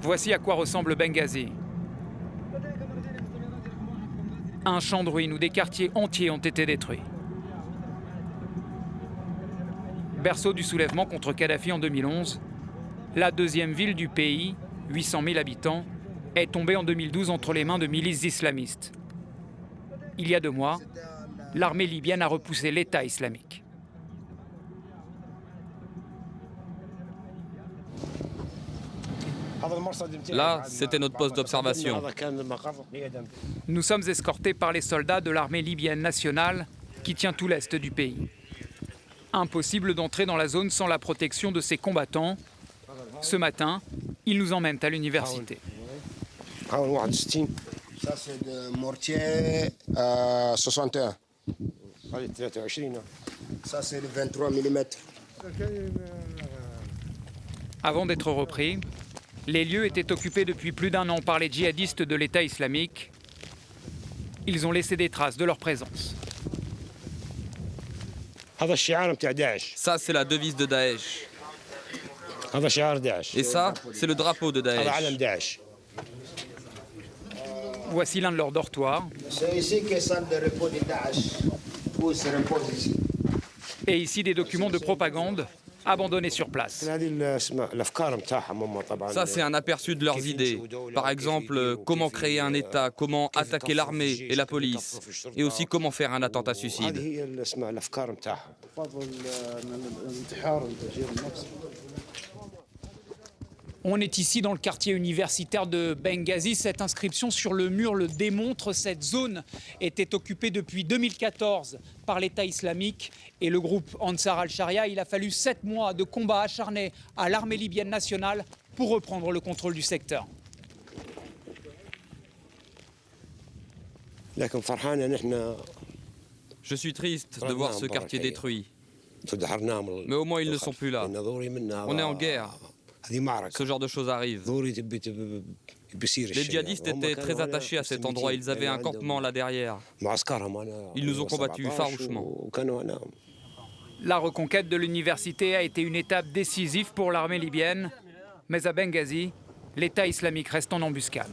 Voici à quoi ressemble Benghazi. Un champ de ruines où des quartiers entiers ont été détruits. Berceau du soulèvement contre Kadhafi en 2011, la deuxième ville du pays, 800 000 habitants, est tombée en 2012 entre les mains de milices islamistes. Il y a 2 mois, l'armée libyenne a repoussé l'État islamique. Là, c'était notre poste d'observation. Nous sommes escortés par les soldats de l'armée libyenne nationale qui tient tout l'est du pays. Impossible d'entrer dans la zone sans la protection de ces combattants. Ce matin, ils nous emmènent à l'université. Ça, c'est de mortier 61. Ça, c'est de 23 mm. Avant d'être repris, les lieux étaient occupés depuis plus d'1 an par les djihadistes de l'État islamique. Ils ont laissé des traces de leur présence. Ça, c'est la devise de Daesh. Et ça, c'est le drapeau de Daesh. Voici l'un de leurs dortoirs. C'est ici que salle de repos de Daesh. Où se repose ici. Et ici des documents de propagande abandonnés sur place. Ça, c'est un aperçu de leurs idées. Par exemple, comment créer un État, comment attaquer l'armée et la police, et aussi comment faire un attentat suicide. On est ici dans le quartier universitaire de Benghazi. Cette inscription sur le mur le démontre. Cette zone était occupée depuis 2014 par l'État islamique et le groupe Ansar al-Sharia. Il a fallu 7 mois de combats acharnés à l'armée libyenne nationale pour reprendre le contrôle du secteur. Je suis triste de voir ce quartier détruit. Mais au moins, ils ne sont plus là. On est en guerre. Ce genre de choses arrive. Les djihadistes étaient très attachés à cet endroit. Ils avaient un campement là derrière. Ils nous ont combattus farouchement. La reconquête de l'université a été une étape décisive pour l'armée libyenne. Mais à Benghazi, l'État islamique reste en embuscade.